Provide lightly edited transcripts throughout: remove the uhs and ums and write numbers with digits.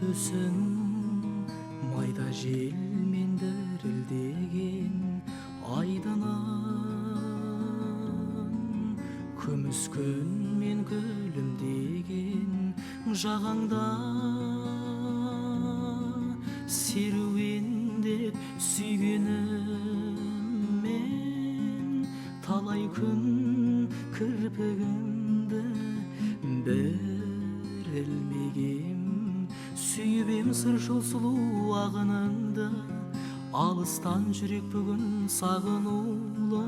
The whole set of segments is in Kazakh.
күндесін майда желмен дірілдеген айдынын күміс күнмен күлімдеген жағаңда серуендеп сүйгеніммен талай күн кірпігімді бір ілмегем сүйіп ем сыршыл сұлу ағыныңды алыстан жүрек бүгін сағынулы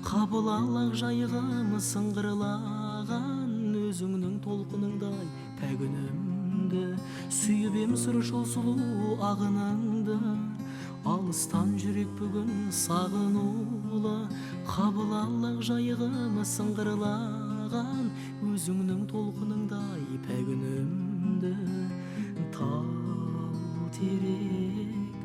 қабылалақ жайығым сыңғырлаған өзіңнің толқыныңдай пәгүнімді сүйіп ем сыршыл сұлу ағыныңды алыстан жүрек бүгін сағынулы қабылалақ жайығым сыңғырлаған өзіңнің толқыныңдай пәгүнімді тау терек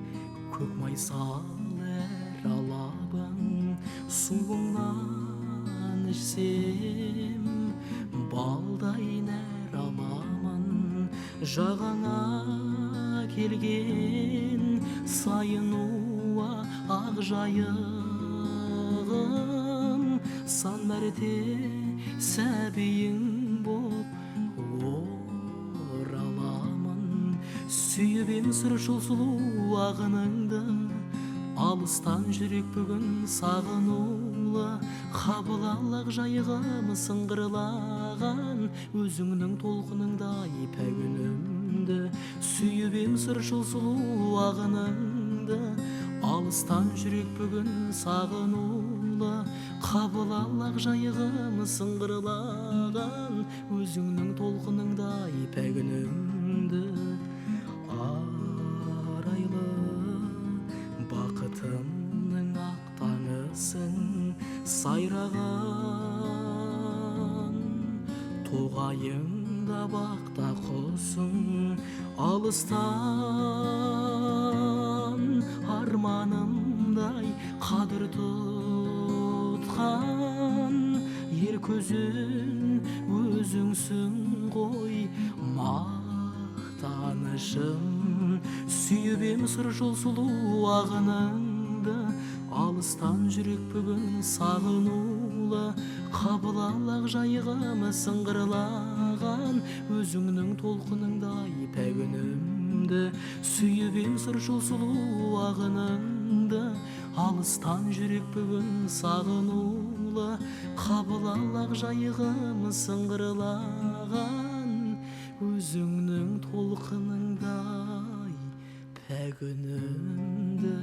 көк майсал әр алабың суыңнан ішсем балдай нәр аламын жағаңа келген сайын уа ақ жайығым сан мәрте сәбиің боп ораламын сүйіп ем сыршыл сұлу ағыныңды алыстан жүрек бүгін сағынулы қабылалақ жайығым сыңғырлаған өзіңнің толқыныңдай пәгүнімді сүйіп ем сыршыл сұлу ағыныңды алыстан жүрек бүгін сағынулы қабылалақ жайығым сыңғырлаған өзіңнің толқыныңдай пәгүнімді арайлы бақытымның ақ таңысың сайраған тоғайыңда бақта құсың алыстан арманымдай қадір тұтқан ер көзін өзіңсің ғой мақтанышым сүйіп ем сыршыл сұлу ағыныңды алыстан жүрек бүгін сағынулы қабылалақ жайығым сыңғырлаған өзіңнің толқыныңдай пәгүнімді сүйіп ем сыршыл сұлу ағыныңды алыстан жүрек бүгін сағынулы қабылалақ жайығым сыңғырлаған өзіңнің толқыныңдай пәгүнімді